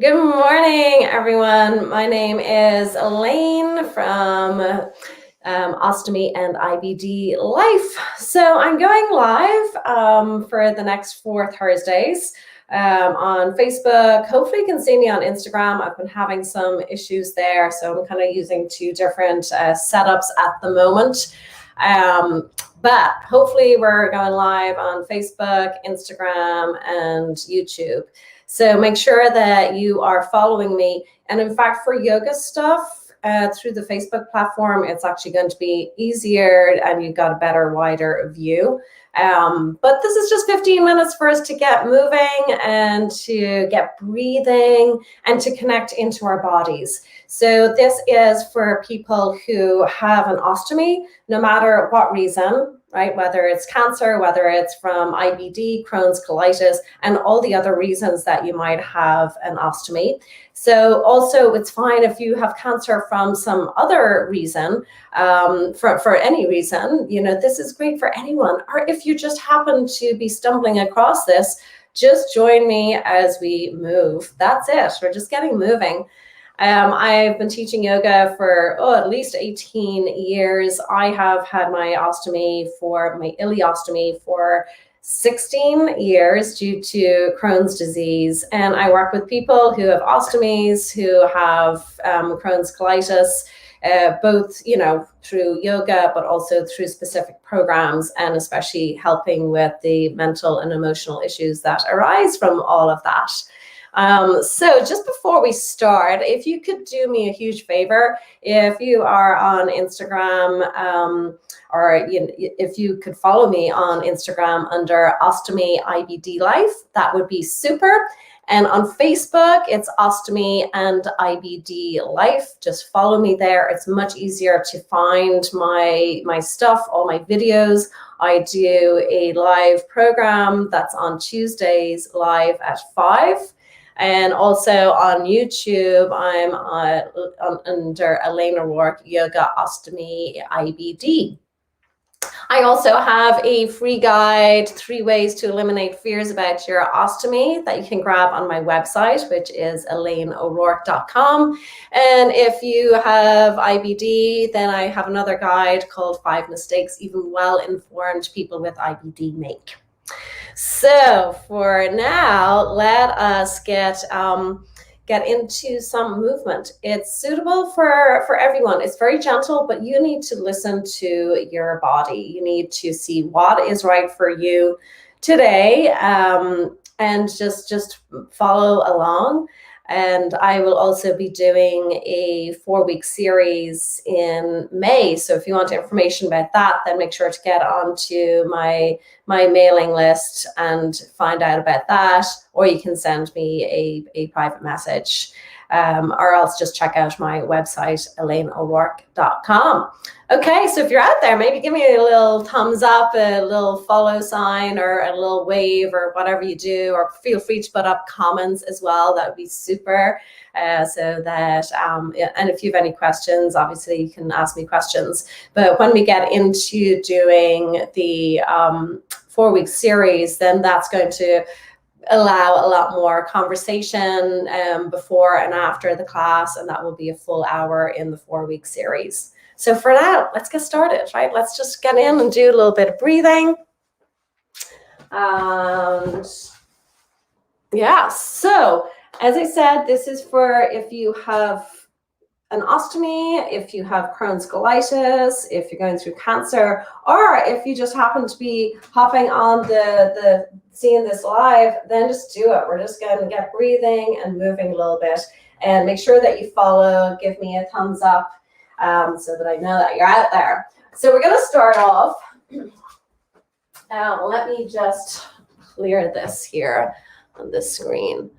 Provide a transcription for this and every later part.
Good morning, everyone. My name is Elaine from Ostomy and IBD Life. So I'm going live for the next 4 Thursdays on Facebook. Hopefully you can see me on Instagram. I've been having some issues there, so I'm kind of using two different setups at the moment. But hopefully we're going live on Facebook, Instagram, and YouTube. So make sure that you are following me. And in fact, for yoga stuff through the Facebook platform, it's actually going to be easier and you've got a better, wider view. But this is just 15 minutes for us to get moving and to get breathing and to connect into our bodies. So this is for people who have an ostomy, no matter what reason, right? Whether it's cancer, whether it's from IBD, Crohn's, colitis, and all the other reasons that you might have an ostomy. So also it's fine if you have cancer from some other reason, for any reason, this is great for anyone. Or if you just happen to be stumbling across this, just join me as we move. That's it. We're just getting moving. I've been teaching yoga for at least 18 years. I have had my ileostomy for 16 years due to Crohn's disease. And I work with people who have ostomies, who have Crohn's colitis, both, through yoga, but also through specific programs, and especially helping with the mental and emotional issues that arise from all of that. So just before we start, if you could do me a huge favor, if you are on Instagram, or if you could follow me on Instagram under Ostomy IBD Life, that would be super. And on Facebook, it's Ostomy and IBD Life. Just follow me there. It's much easier to find my stuff, all my videos. I do a live program that's on Tuesdays live at 5. And also on YouTube, I'm under Elaine O'Rourke Yoga Ostomy IBD. I also have a free guide, 3 ways to eliminate fears about your ostomy, that you can grab on my website, which is elaineo'rourke.com. And if you have IBD, then I have another guide called 5 Mistakes Even Well-Informed People with IBD Make. So for now, let us get into some movement. It's suitable for everyone. It's very gentle, but you need to listen to your body. You need to see what is right for you today, and just follow along. And I will also be doing a 4-week series in May. So if you want information about that, then make sure to get onto my mailing list and find out about that. Or you can send me a private message, or else just check out my website, elaineo'rourke.com. Okay, so if you're out there, maybe give me a little thumbs up, a little follow sign, or a little wave, or whatever you do, or feel free to put up comments as well. That would be super. So that, and if you have any questions, obviously you can ask me questions. But when we get into doing the 4-week series, then that's going to allow a lot more conversation before and after the class, and that will be a full hour in the 4-week series. So for now, let's get started, right? Let's just get in and do a little bit of breathing. And yeah, so as I said, this is for if you have an ostomy, if you have Crohn's colitis, if you're going through cancer, or if you just happen to be hopping on the seeing this live, then just do it. We're just going to get breathing and moving a little bit, and make sure that you follow, give me a thumbs up, so that I know that you're out there. So we're going to start off. Let me just clear this here on this screen.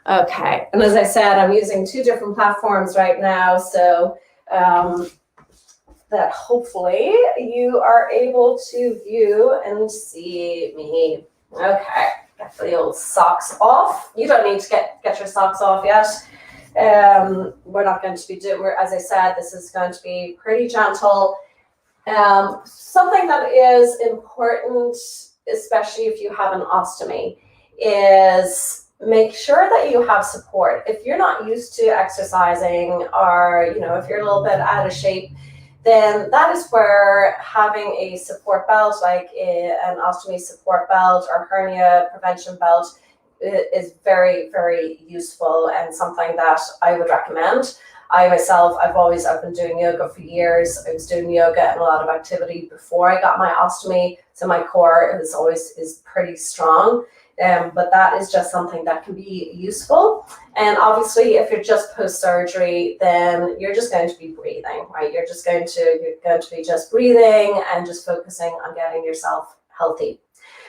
Okay, and as I said, I'm using 2 different platforms right now, so that hopefully you are able to view and see me. Okay, get the old socks off. You don't need to get your socks off yet. We're not going to be doing, as I said, this is going to be pretty gentle. Something that is important, especially if you have an ostomy, is make sure that you have support. If you're not used to exercising, or if you're a little bit out of shape, then that is where having a support belt, like an ostomy support belt or hernia prevention belt, is very, very useful and something that I would recommend. I myself, I've been doing yoga for years. I was doing yoga and a lot of activity before I got my ostomy, so my core is pretty strong. But that is just something that can be useful. And obviously, if you're just post-surgery, then you're just going to be breathing, right? You're going to be just breathing and just focusing on getting yourself healthy.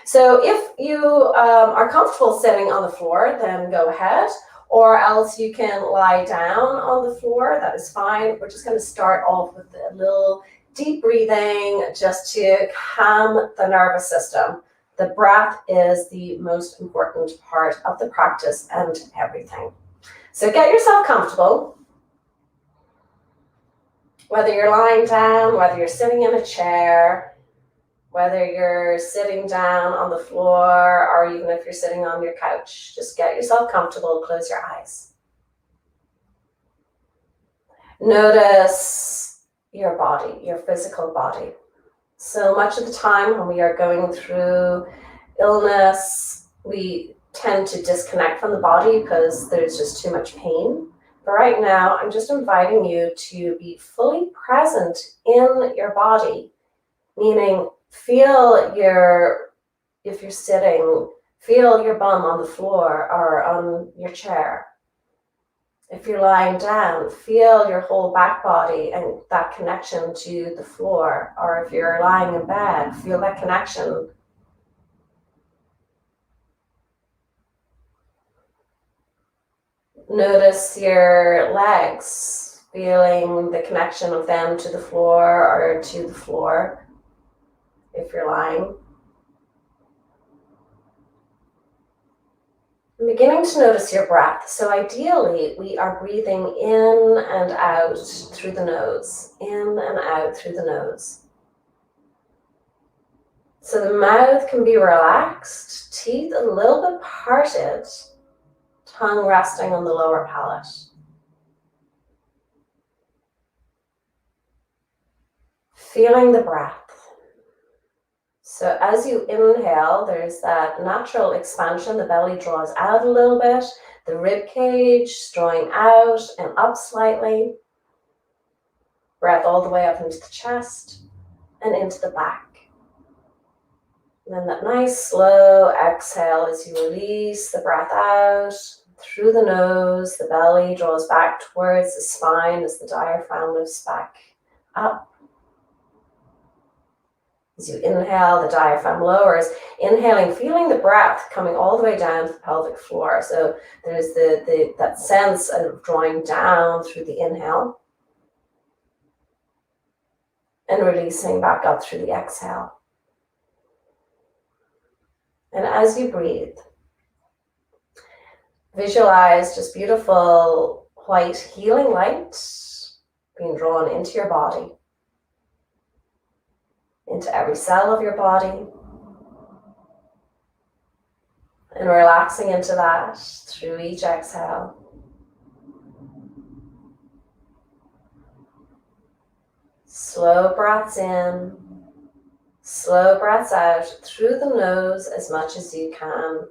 So if you are comfortable sitting on the floor, then go ahead, or else you can lie down on the floor. That is fine. We're just going to start off with a little deep breathing just to calm the nervous system. The breath is the most important part of the practice and everything. So get yourself comfortable, whether you're lying down, whether you're sitting in a chair, whether you're sitting down on the floor, or even if you're sitting on your couch. Just get yourself comfortable, close your eyes. Notice your body, your physical body. So much of the time when we are going through illness, we tend to disconnect from the body because there's just too much pain. But right now, I'm just inviting you to be fully present in your body, meaning if you're sitting, feel your bum on the floor or on your chair. If you're lying down, feel your whole back body and that connection to the floor. Or if you're lying in bed, feel that connection. Notice your legs, feeling the connection of them to the floor or to the floor if you're lying. I'm beginning to notice your breath. So ideally, we are breathing in and out through the nose, in and out through the nose. So the mouth can be relaxed, teeth a little bit parted, tongue resting on the lower palate. Feeling the breath. So as you inhale, there's that natural expansion. The belly draws out a little bit, the rib cage drawing out and up slightly. Breath all the way up into the chest and into the back. And then that nice slow exhale as you release the breath out through the nose. The belly draws back towards the spine as the diaphragm lifts back up. As you inhale, the diaphragm lowers. Inhaling, feeling the breath coming all the way down to the pelvic floor. So there's that sense of drawing down through the inhale and releasing back up through the exhale. And as you breathe, visualize just beautiful white healing light being drawn into your body, into every cell of your body, and relaxing into that through each exhale. Slow breaths in, slow breaths out through the nose as much as you can.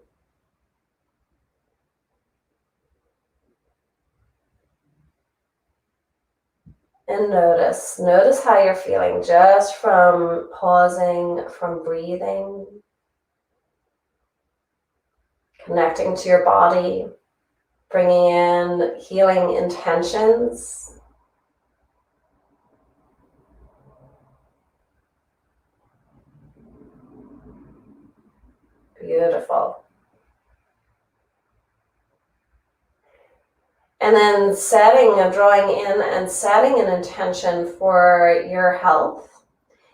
And notice how you're feeling just from pausing, from breathing, connecting to your body, bringing in healing intentions. Beautiful. And then drawing in and setting an intention for your health.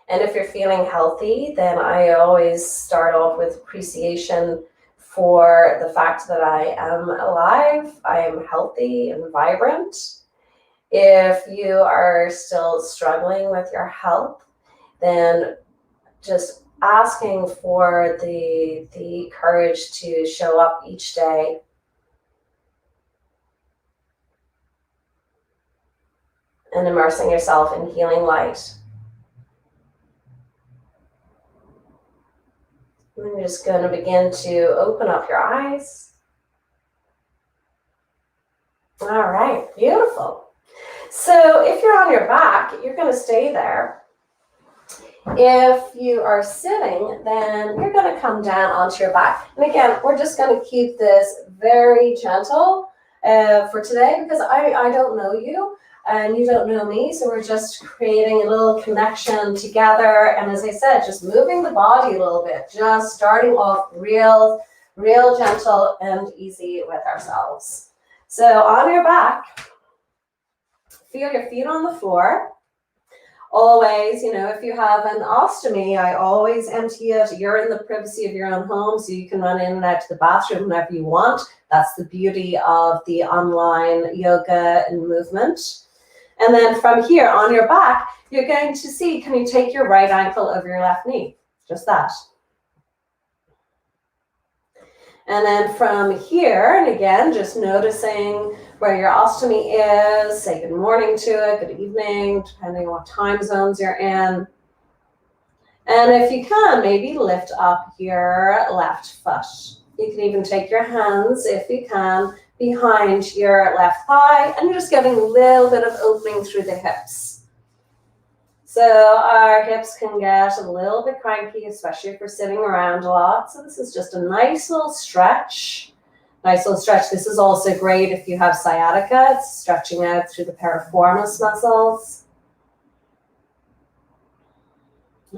And if you're feeling healthy, then I always start off with appreciation for the fact that I am alive, I am healthy and vibrant. If you are still struggling with your health, then just asking for the courage to show up each day and immersing yourself in healing light. And you're just going to begin to open up your eyes. All right, beautiful. So if you're on your back, you're going to stay there. If you are sitting, then you're going to come down onto your back. And again, we're just going to keep this very gentle for today, because I don't know you and you don't know me. So we're just creating a little connection together. And as I said, just moving the body a little bit, just starting off real gentle and easy with ourselves. So on your back, feel your feet on the floor. Always, if you have an ostomy, I always empty it. You're in the privacy of your own home, so you can run in and out to the bathroom whenever you want. That's the beauty of the online yoga and movement. And then from here on your back, you're going to see, can you take your right ankle over your left knee? Just that. And then from here, and again, just noticing where your ostomy is, say good morning to it, good evening, depending on what time zones you're in. And if you can, maybe lift up your left foot. You can even take your hands, if you can, behind your left thigh, and you're just getting a little bit of opening through the hips. So our hips can get a little bit cranky, especially if we're sitting around a lot. So this is just a nice little stretch. Nice little stretch. This is also great if you have sciatica. It's stretching out through the piriformis muscles.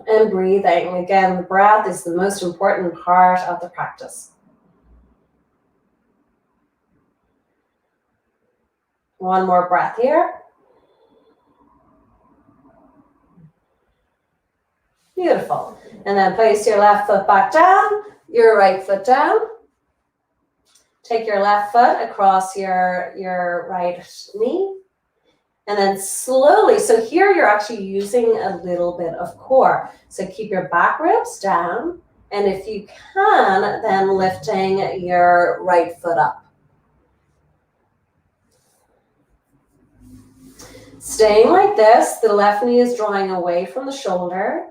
And breathing. Again, the breath is the most important part of the practice. One more breath here. Beautiful. And then place your left foot back down, your right foot down. Take your left foot across your right knee. And then slowly, so here you're actually using a little bit of core. So keep your back ribs down. And if you can, then lifting your right foot up. Staying like this, the left knee is drawing away from the shoulder.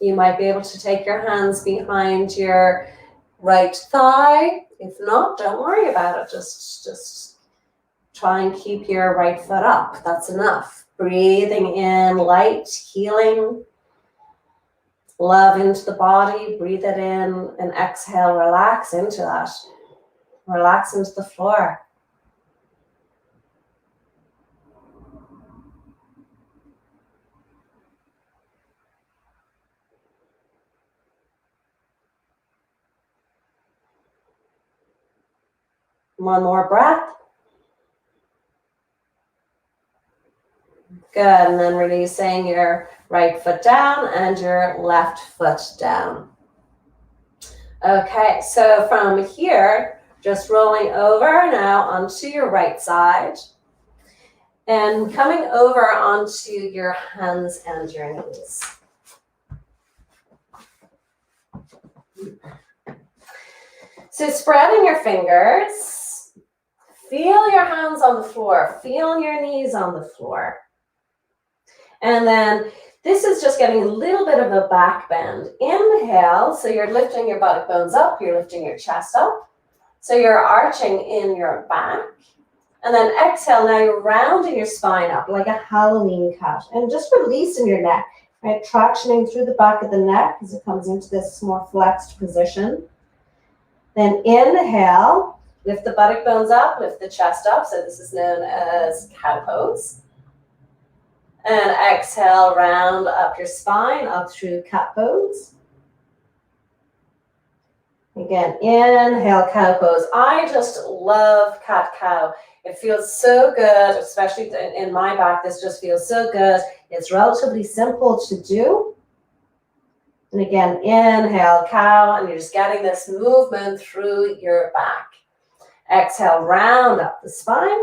You might be able to take your hands behind your right thigh. If not, don't worry about it. Just try and keep your right foot up. That's enough. Breathing in light, healing, love into the body. Breathe it in and exhale, relax into that. Relax into the floor. One more breath. Good, and then releasing your right foot down and your left foot down. Okay, so from here, just rolling over now onto your right side and coming over onto your hands and your knees. So spreading your fingers. Feel your hands on the floor, feel your knees on the floor. And then this is just getting a little bit of a back bend. Inhale, so you're lifting your buttock bones up, you're lifting your chest up. So you're arching in your back. And then exhale, now you're rounding your spine up like a Halloween cat. And just releasing your neck, right? Tractioning through the back of the neck as it comes into this more flexed position. Then inhale. Lift the buttock bones up, lift the chest up. So this is known as cow pose. And exhale, round up your spine, up through cat pose. Again, inhale, cow pose. I just love cat-cow. It feels so good, especially in my back. This just feels so good. It's relatively simple to do. And again, inhale, cow, and you're just getting this movement through your back. Exhale, round up the spine.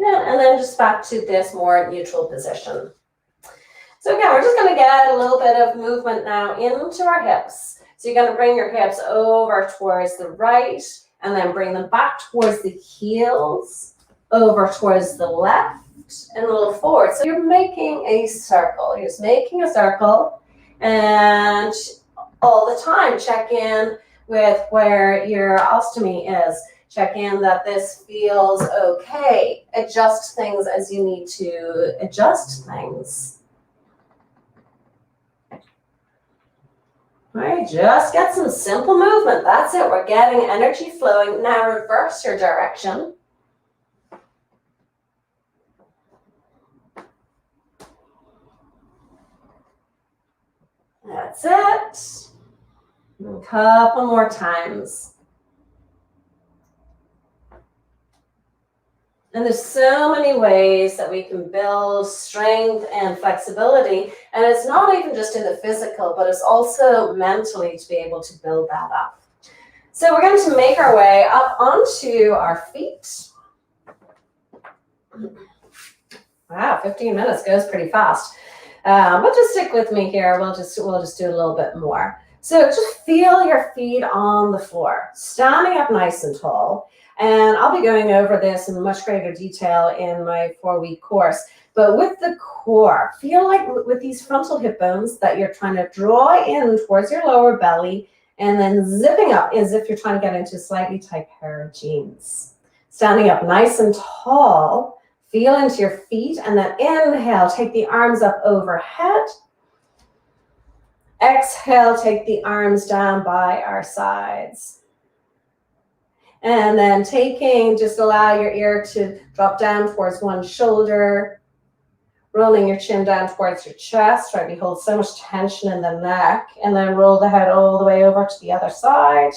Yeah, and then just back to this more neutral position. So again, we're just going to get a little bit of movement now into our hips. So you're going to bring your hips over towards the right and then bring them back towards the heels over towards the left, and a little forward. So you're making a circle. You're just making a circle, and all the time check in with where your ostomy is. Check in that this feels okay. Adjust things as you need to adjust things. All right, just get some simple movement. That's it. We're getting energy flowing. Now reverse your direction. That's it. A couple more times. And there's so many ways that we can build strength and flexibility. And it's not even just in the physical, but it's also mentally to be able to build that up. So we're going to make our way up onto our feet. Wow, 15 minutes goes pretty fast. But just stick with me here. We'll just do a little bit more. So just feel your feet on the floor, standing up nice and tall. And I'll be going over this in much greater detail in my 4-week course. But with the core, feel like with these frontal hip bones that you're trying to draw in towards your lower belly and then zipping up as if you're trying to get into a slightly tight pair of jeans. Standing up nice and tall, feel into your feet, and then inhale, take the arms up overhead. Exhale, take the arms down by our sides. And then just allow your ear to drop down towards one shoulder, rolling your chin down towards your chest, right? We hold so much tension in the neck, and then roll the head all the way over to the other side.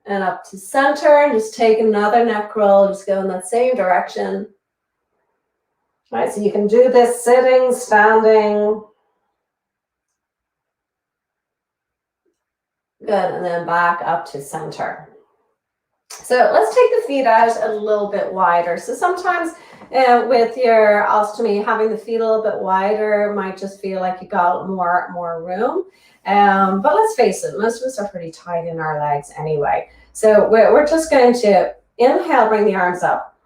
And up to center, and just take another neck roll, just go in that same direction. All right, so you can do this sitting, standing. Good, and then back up to center. So let's take the feet out a little bit wider. So sometimes with your ostomy, having the feet a little bit wider might just feel like you got more room. But let's face it, most of us are pretty tight in our legs anyway. So we're just going to inhale, bring the arms up.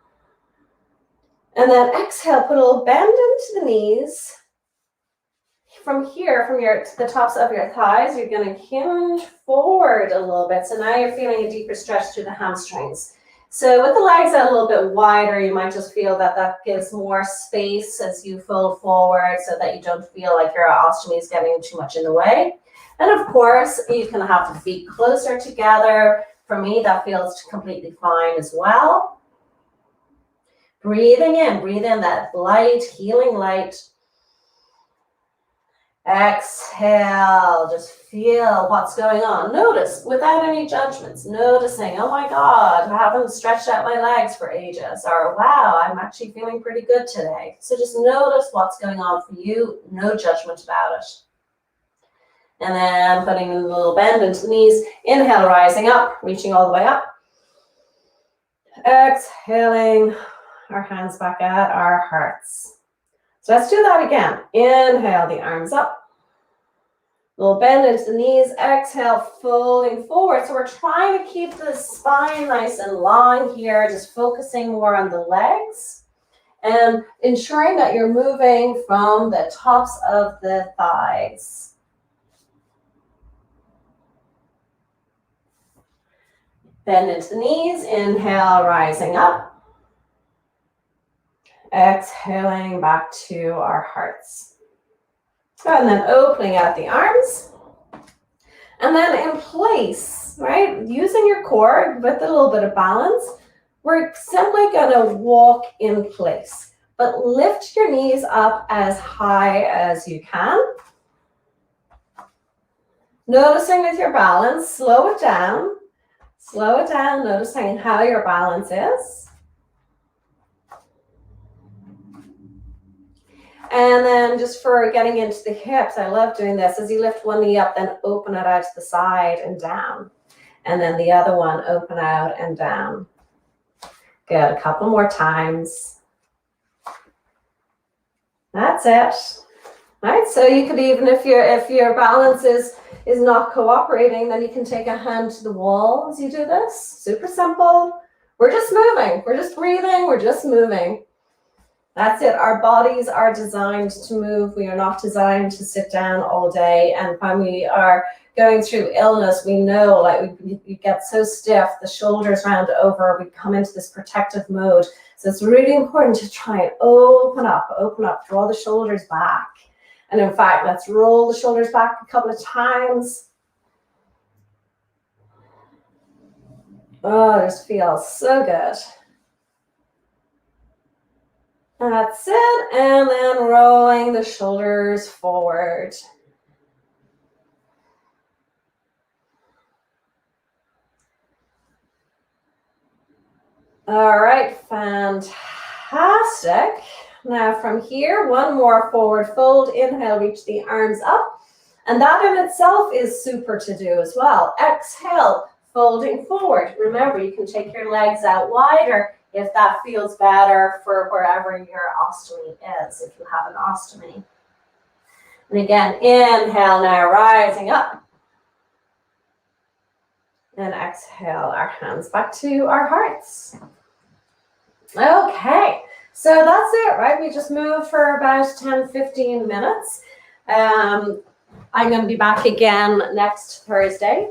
And then exhale, put a little bend into the knees. From here, the tops of your thighs, you're going to hinge forward a little bit. So now you're feeling a deeper stretch through the hamstrings. So with the legs out a little bit wider, you might just feel that gives more space as you fold forward so that you don't feel like your ostomy is getting too much in the way. And of course, you can have the feet closer together. For me, that feels completely fine as well. Breathing in that light, healing light. Exhale, just feel what's going on. Notice without any judgments, noticing, oh my God, I haven't stretched out my legs for ages, or wow, I'm actually feeling pretty good today. So just notice what's going on for you, no judgment about it. And then putting a little bend into the knees, inhale, rising up, reaching all the way up. Exhaling, our hands back at our hearts. So let's do that again. Inhale, the arms up. Little bend into the knees. Exhale, folding forward. So we're trying to keep the spine nice and long here, just focusing more on the legs and ensuring that you're moving from the tops of the thighs. Bend into the knees. Inhale, rising up. Exhaling back to our hearts. And then opening out the arms. And then in place, right, using your core with a little bit of balance, we're simply going to walk in place. But lift your knees up as high as you can. Noticing with your balance, slow it down. Slow it down, noticing how your balance is. And then just for getting into the hips, I love doing this. As you lift one knee up, then open it out to the side and down. And then the other one, open out and down. Good, a couple more times. That's it. All right, so you could even, if your balance is not cooperating, then you can take a hand to the wall as you do this. Super simple. We're just moving. We're just breathing. We're just moving. That's it. Our bodies are designed to move. We are not designed to sit down all day. And when we are going through illness, we know, like, we get so stiff, the shoulders round over, we come into this protective mode. So it's really important to try and open up, draw the shoulders back. And in fact, let's roll the shoulders back a couple of times. Oh, this feels so good. That's it. And then rolling the shoulders forward. All right, fantastic. Now from here, one more forward fold. Inhale, reach the arms up. And that in itself is super to do as well. Exhale, folding forward. Remember, you can take your legs out wider if that feels better for wherever your ostomy is, if you have an ostomy. And again, inhale now, rising up. And exhale, our hands back to our hearts. Okay, so that's it, right? We just moved for about 10-15 minutes. I'm going to be back again next Thursday.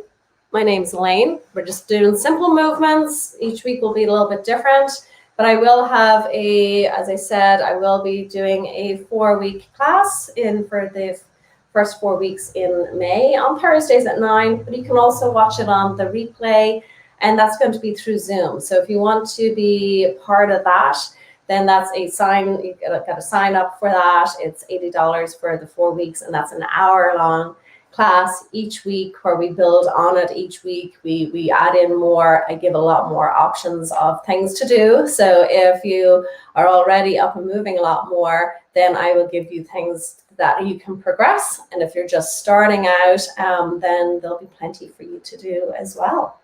My name's Elaine. We're just doing simple movements. Each week will be a little bit different, but I will have as I said, I will be doing a 4-week class for the first 4 weeks in May on Thursdays at 9, but you can also watch it on the replay, and that's going to be through Zoom. So if you want to be part of that, then that's you got to sign up for that. It's $80 for the 4 weeks, and that's an hour-long class each week where we build on it each week. We add in more. I give a lot more options of things to do. So if you are already up and moving a lot more, then I will give you things that you can progress. And if you're just starting out, then there'll be plenty for you to do as well.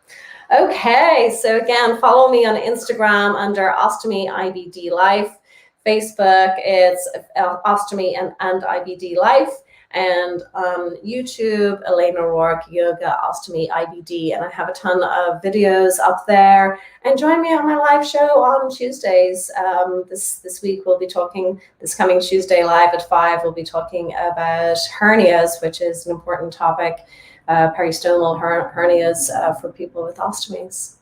Okay, so again, follow me on Instagram under Ostomy IBD Life. Facebook, it's Ostomy and IBD Life. And on YouTube, Elaine O'Rourke, Yoga, Ostomy, IBD. And I have a ton of videos up there. And join me on my live show on Tuesdays. This week we'll be talking, this coming Tuesday live at 5, we'll be talking about hernias, which is an important topic, peristomal hernias for people with ostomies.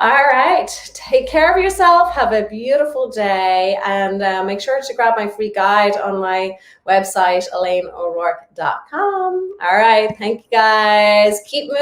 All right, take care of yourself. Have a beautiful day, and make sure to grab my free guide on my website, elaineo'rourke.com. All right, thank you guys. Keep moving.